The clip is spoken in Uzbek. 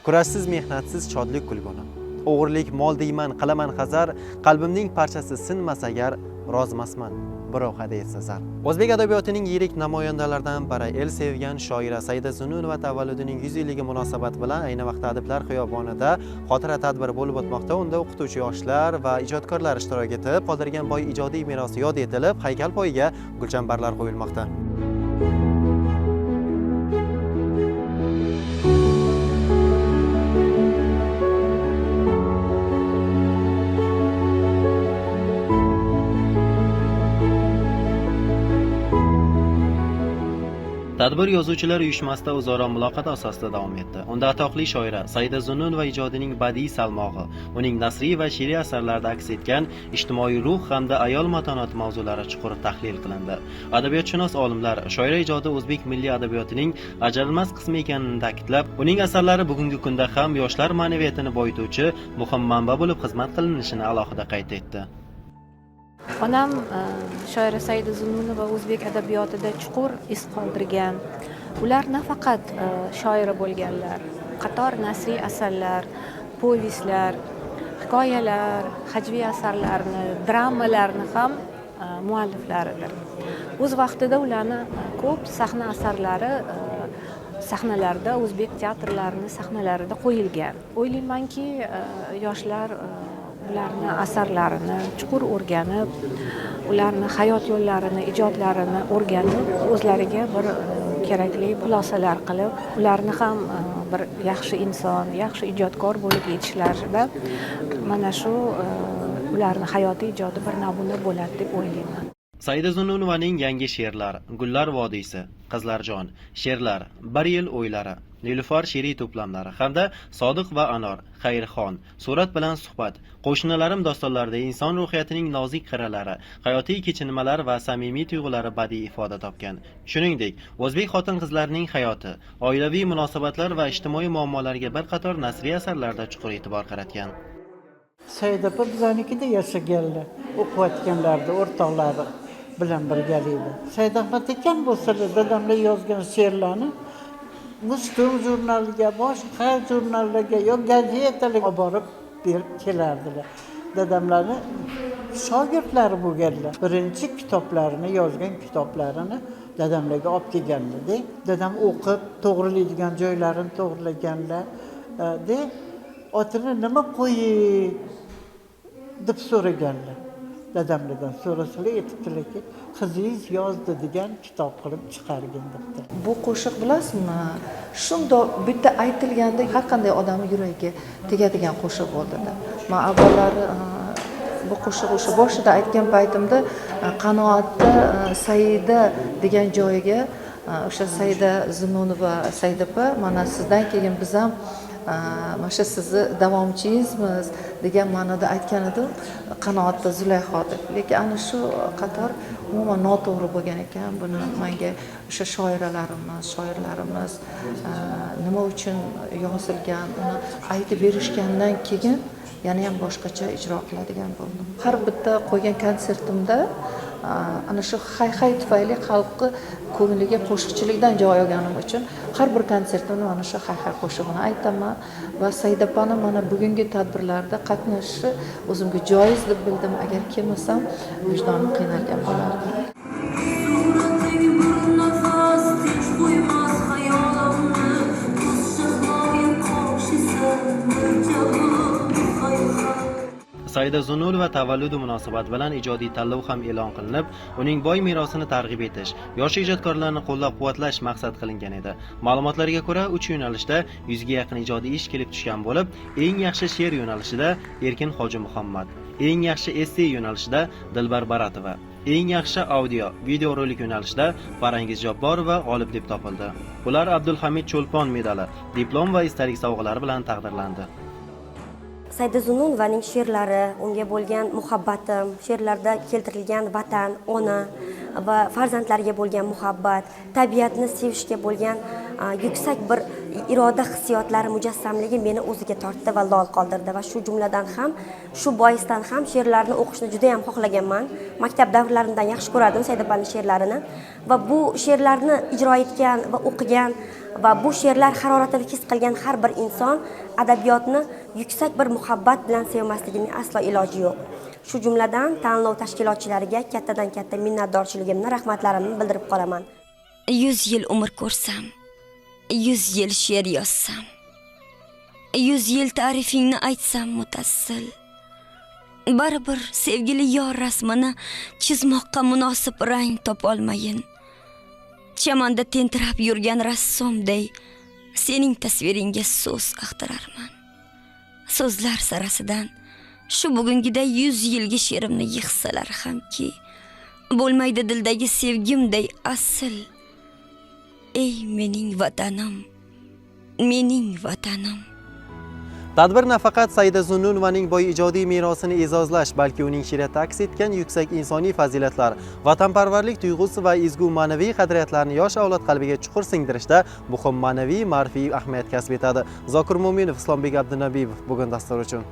Kurashsiz mehnatsiz shodlik kulguni. O'g'irlik mol deyman, qilaman hazar, qalbimning parchasi sinmas agar, rozmasman birov hadya etsa zar. O'zbek adabiyotining yirik namoyandalaridan biri el sevgan shoira Saida Zunnunova tavalludining 100 yilligi munosabat bilan ayni vaqtda Adiblar xiyobonida xotira tadbiri bo'lib o'tmoqda. Unda o'qituvchi yoshlar va ijodkorlar ishtirok etib, qoldirgan boy ijodiy merosi yod etilib, haykal poyiga gulchambarlar qo'yilmoqda. Tadbir Yozuvchilar uyushmasida o'zaro muloqot asosida davom etdi. Unda atoqli shoira Saida Zunnunova ijodining badiiy salmog'i, uning nasriy va she'riy asarlarida aks etgan ijtimoiy ruh hamda ayol matonati mavzulari chuqur tahlil qilindi. Adabiyotshunos olimlar shoira ijodi o'zbek milliy adabiyotining ajralmas qismi ekanini ta'kidlab, uning asarlari bugungi kunda ham yoshlar ma'naviyatini boyituvchi muhim manba bo'lib xizmat qilinishini alohida qayd etdi. Onam shoira Saida Zunnunova o'zbek adabiyotida chuqur iz qoldirgan. Ular nafaqat shoira bo'lganlar, qator nasriy asarlar, povestlar, hikoyalar, hajviy asarlarni, dramalarni ham mualliflaridir. O'z vaqtida ularni ko'p sahna asarlari sahnalarda, o'zbek teatrlarining sahnalarida qo'yilgan. O'ylaymanki, yoshlar ularni asarlarini chuqur o'rganib, ularni hayot yo'llarini, ijodlarini o'rganib, o'zlariga bir kerakli xulosalar qilib, ularni ham bir yaxshi inson, yaxshi ijodkor bo'lib yetishlarida mana shu ularni hayotiy ijodi bir namuna bo'ladi deb o'ylayman. Saida Zunnunovaning yangi she'rlari Gullar vodiysi, Qizlarjon, she'rlar Bir yil o'ylari, Nilufar she'riy to'plamlari hamda Sodiq va Anor, Xayrxon, Surat bilan suhbat, Qo'shnilarim dostonlarida inson ruhiyatining nozik qirralari, hayotiy kechinmalar va samimiy tuyg'ulari badiiy ifoda topgan. Shuningdek, o'zbek xotin-qizlarining hayoti, oilaviy munosabatlar va ijtimoiy muammolarga bir qator nasriy asarlarda chuqur e'tibor qaratgan. Saida opa bizanikida yashaganlar, o'qiyotganlarida o'rtoqlari bilan birgalikda. Saida opa ekan bo'lsalar, dadamlar yozgan she'rlarni Mustum jurnaliga, boshqa jurnallarga yo gazetalarga olib borib berib kelardilar. Dadamlarni shogirdlari bo'lganlar. Birinchi kitoblarini, yozgan kitoblarini dadamlarga olib kelganlar. Dadam o'qib, to'g'rilaydigan joylarini to'g'rilaganlar. Otini nima qo'ying deb so'raganlar. Dadamlardan so'rasalar aytibdilarki, qizingiz yozdi degan kitob qilib chiqargan debdi. Bu qo'shiq bilasizmi? Shundoq bitta aytilganda har qanday odamning yuragiga tegadigan qo'shiq bo'ldi-da. Men avvallari bu qo'shiq o'sha boshida aytgan paytimda qanoatda Saida degan joyiga o'sha Saida Zunnunova Saida opa, mana sizdan keyin biz ham mana shu sizni davomchingizmiz degan ma'noda aytgan edim, qanoatda Zulayho deb. Lekin ana shu qator umuman noto'g'ri bo'lgan ekan. Buni menga o'sha shoirlarimiz nima uchun yozilgan, uni aytib berishgandan keyin yana ham boshqacha ijro qiladigan bo'ldim. Har bitta qo'ygan konsertimda ana shu hay tufayli xalqni ko'ngliga qo'shiqchilikdan joy olganim uchun har bir konsertimda mana shu hay qo'shig'ini aytaman va Saida opani mana bugungi tadbirlarda qatnashishi o'zimga joiz deb bildim. Agar kelmasam vijdonim qiynalgan bo'lardi. Saida Zunnunova tavalludi munosabati bilan ijodiy tanlov ham e'lon qilinib, uning boy merosini targ'ib etish, yosh ijodkorlarni qo'llab-quvvatlash maqsad qilingan edi. Ma'lumotlarga ko'ra, 3 yo'nalishda 100 ga yaqin ijodiy ish kelib tushgan bo'lib, eng yaxshi she'r yo'nalishida Erkin Hoji Muhammad, eng yaxshi esse yo'nalishida Dilbar Baratova, eng yaxshi audio, video rolik yo'nalishida Farangiz Jabborova g'olib deb topildi. Ular Abdulhamid Cho'lpon medali, diplom va esdalik sovg'alari bilan taqdirlandi. Saida Zunnunovaning she'rlari, unga bo'lgan muhabbatim, she'rlarda keltirilgan vatan, ona va farzandlarga bo'lgan muhabbat, tabiatni sevishga bo'lgan yuksak bir iroda hissiyotlari mujassamligi meni o'ziga tortdi va lol qoldirdi va shu jumladan ham shu boisdan ham she'rlarni o'qishni juda ham xohlaganman. Maktab davrlarimdan yaxshi ko'rardim Saidapani she'rlarini va bu she'rlarni ijro etgan va o'qigan va bu she'rlar haroratini his qilgan har bir inson adabiyotni yuksak bir muhabbat bilan sevmasligining aslo iloji yo'q. Shu jumladan tanlov tashkilotchilariga kattadan katta minnatdorchiligimni, rahmatlarimni bildirib qolaman. 100 yil umr ko'rsam, 100 yil she'r yozsam, 100 yil ta'rifingni aytsam mutassil, baribir sevgili yor rasmini chizmoqqa munosib rang topolmayin. Chamanda tentirab yurgan rassomday sening tasviringga so'z axtararman. So'zlar sarasidan shu bugungiday 100 yilgi she'rimni yig'salar hamki, bo'lmaydi dildagi sevgimday asl. Ey mening vatanim, mening vatanim. Tadbir nafaqat Saida Zunnunovaning boy ijodiy merosini e'zozlash, balki uning she'riyatda aks etgan yuksak insoniy fazilatlar, vatanparvarlik tuyg'usi va ezgu ma'naviy qadriyatlarni yosh avlod qalbiga chuqur singdirishda muhim ma'naviy, ma'rifiy ahamiyat kasb etadi. Zokir Mo'minov, Islombek Abdunabiyov bugun dastur uchun